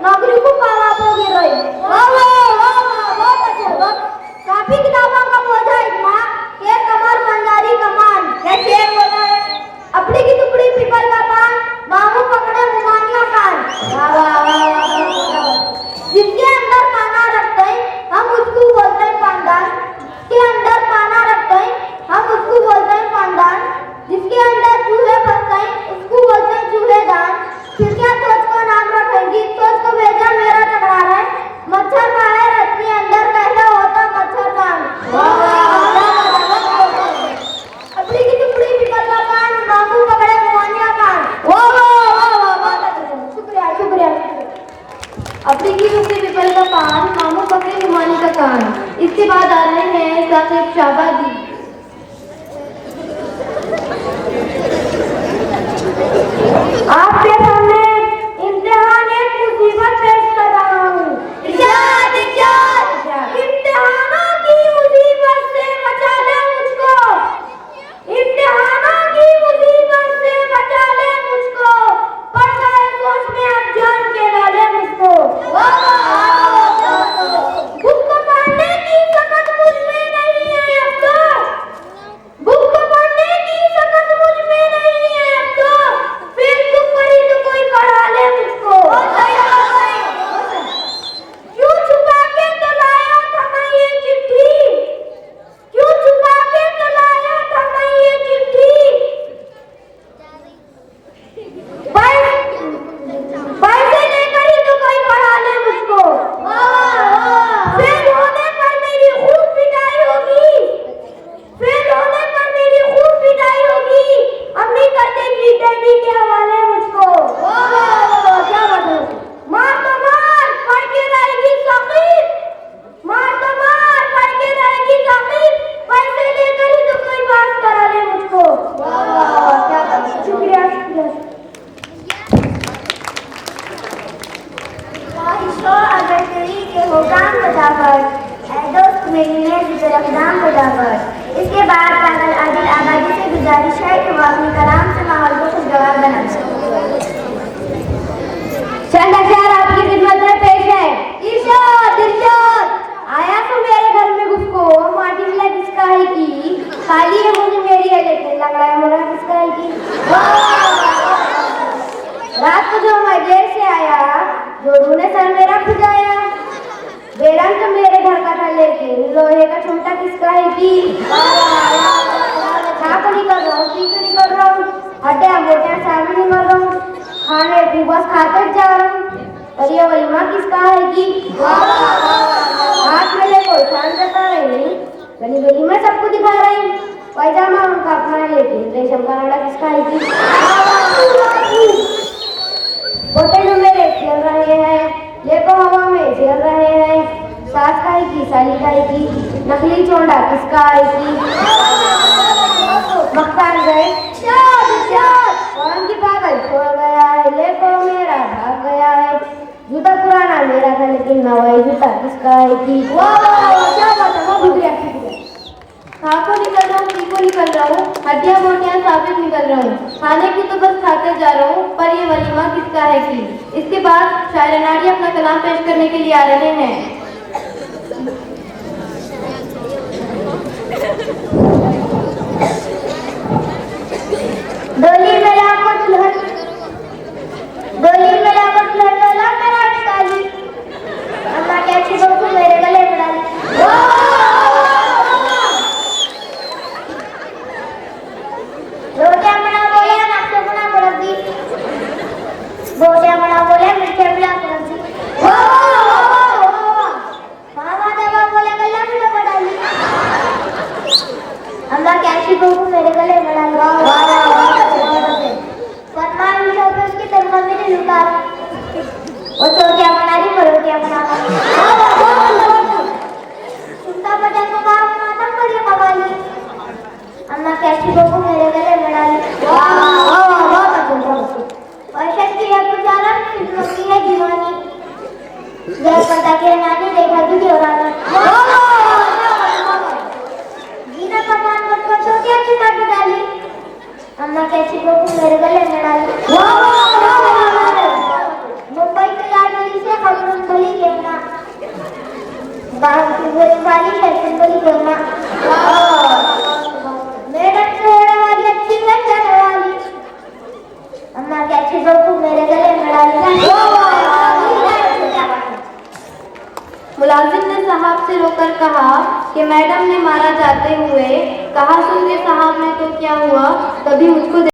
नौकरी को पावा पोगे रही। वाह वाह वाह वाह, बहुत अच्छा बहुत। काफी किताबों का बोझा इतना के कमर पंजारी कमान। कैसे बोला है? अपनी की टुकड़ी पीपल का पान, मामू पकड़े मुमानियों कान। वाह वाह वाह वाह। जिसके अंदर पाना रखते हैं हम उसको बोलते हैं पानदान। जिसके अंदर पाना रखते हैं हम उसको बोलते हैं पानदान। जिसके अंदर चूहे फंसते हैं उसको बोलते हैं चूहेदान। फिर क्या सोच को नाम रखेंगी, सोच को भेजा मेरा टकरा है। मच्छर बाहर अपने अंदर कैसा होता मच्छरदान। अपनी की टुकड़ी पीपल का पान, मामू पकड़े मुमानियों कान। वाह वाह वाह वाह, बहुत अच्छा, शुक्रिया शुक्रिया। अपनी की टुकड़ी पीपल का पान, मामू पकड़े मुमानी का कान। इसके बाद आ रहे हैं साकिब शाहबादी। आपके सामने इम्तिहान एक मुसीबत पेश कर रहा हूँ। इरशाद इरशाद। इम्तिहानों की मुसीबत से बचा ले मुझको। इम्तिहानों की मुसीबत से बचा ले मुझको। पड़ गए सोच में अब जान के डाले मुझको। बुक को पढ़ने की सकत मुझ में नहीं है अब तो। बुक को पढ़ने की सकत मुझ में नहीं है अब तो। फेसबुक पर ही तो कोई पढ़ा ले मुझको। क्यों छुपा के तो लाया था मैं ये चिट्ठी। क्यों छुपा के तो लाया था मैं ये चिट्ठी। पैसे लेकर ही तो कोई पढ़ा ले मुझको। फेल होने पर मेरी खूब पिटाई होगी। फेल होने पर मेरी खूब पिटाई होगी। अम्मी कर देगी डैडी के हवाले मुझको। क्या बात है? मार तो मार पढ़ के रहेगी साकिब। मार तो मार पढ़ के रहेगी साकिब। पैसे लेकर ही तो कोई पास करा ले मुझको। क्या बात है? शुक्रिया शुक्रिया। अगर तेरी के हो काम बजाकर, ऐ दोस्त मेरी मेरी तरफ नाम बजाकर। इसके बाद पागल आदिल आबादी से गुजारिश है कि वो अपनी कलाम से माहौल को खुशगवार बना सके। चंद अशआर आपकी खिदमत में पेश है। इरशाद इरशाद। आया तो मेरे घर में घुसको, माटी मिला किसका है की। खाली है मुझे मेरी है लेकिन लग रहा है मेरा किसका है की। रात को जो मैं देर से आया, जोरू ने सर मेरा खुजाया। बेलन तो मेरे घर का था लेकिन लोहे का चूंटा किसका है की। खा तो नहीं कर रहा हूँ, पी तो नहीं कर रहा हूँ, हड्डियाँ मोटे सामने नहीं मर रहा हूँ, खाने की बस खाते जा रहा हूँ। और ये वलीमा किसका है की। हाथ में ले कोई शान देता नहीं, गली गली में सबको दिखा रही। पैजामा उनका अपना है लेकिन रेशम का नाड़ा किसका है की। पोते जो मेरे खेल रहे हैं, लेको हवा में झेल रहे हैं। सास का है की, साली का है की, नकली चोंडा किसका है की। मक्कार गए की पागल छोड़ गया है, लेको मेरा भाग गया है। जूता पुराना मेरा था लेकिन नवा जूता किसका है की। क्या बात है? शुक्रिया शुक्रिया। खा को निकल रहा हूँ, पी को निकल रहा हूँ, हड्डियाँ मोटियाँ साबित निकल रहा हूँ। खाने की तो बस खाते जा रहा हूँ, पर ये वलीमा किसका है की। इसके बाद शायर नारी अपना कलाम पेश करने के लिए आ रहे हैं। डोली में लाखों दुल्हन, डोली में लाखों दुल्हन डोला मेरा अटकाली। अम्मा क्या अच्छी बहू को मेरे गले में डाली। रोटियां बना बोले नाश्ते बना मुरब्बी। रोटियां बना बोले मिर्चे मिला मुरब्बी। मामा दवा बोले गले में दबा डाली। अम्मा क्या अच्छी बहू को मेरे गले में डाली। फरमान मिला तो उसकी तनख्वाह मेरी लुटा। वो रोटियां बना रही, मैं रोटियां बना रही। सुनता बजा तो बाप मातम पर ये कवाली। अम्मा कैसी बहू मेरे गले में डाली। बहुत अच्छा। वर्षद की है पुजारा, खिदमत की है दीवानी। जय पता के नानी देखा तुझे और आना। गीता का पान मत कर तो क्या चिता की डाली। अम्मा कैसी बहू मेरे गले में डाली। मुंबई से लाडली से वाली फैशन वाली करना मैडम छोड़ने वाली अच्छी फैशन वाली अम्मा क्या अच्छी बहू मेरे गले में डाली मुलाजिम ने साहब से रोकर कहा कि मैडम ने मारा जाते हुए कहा, सुनिए साहब ने तो क्या हुआ, तभी मुझको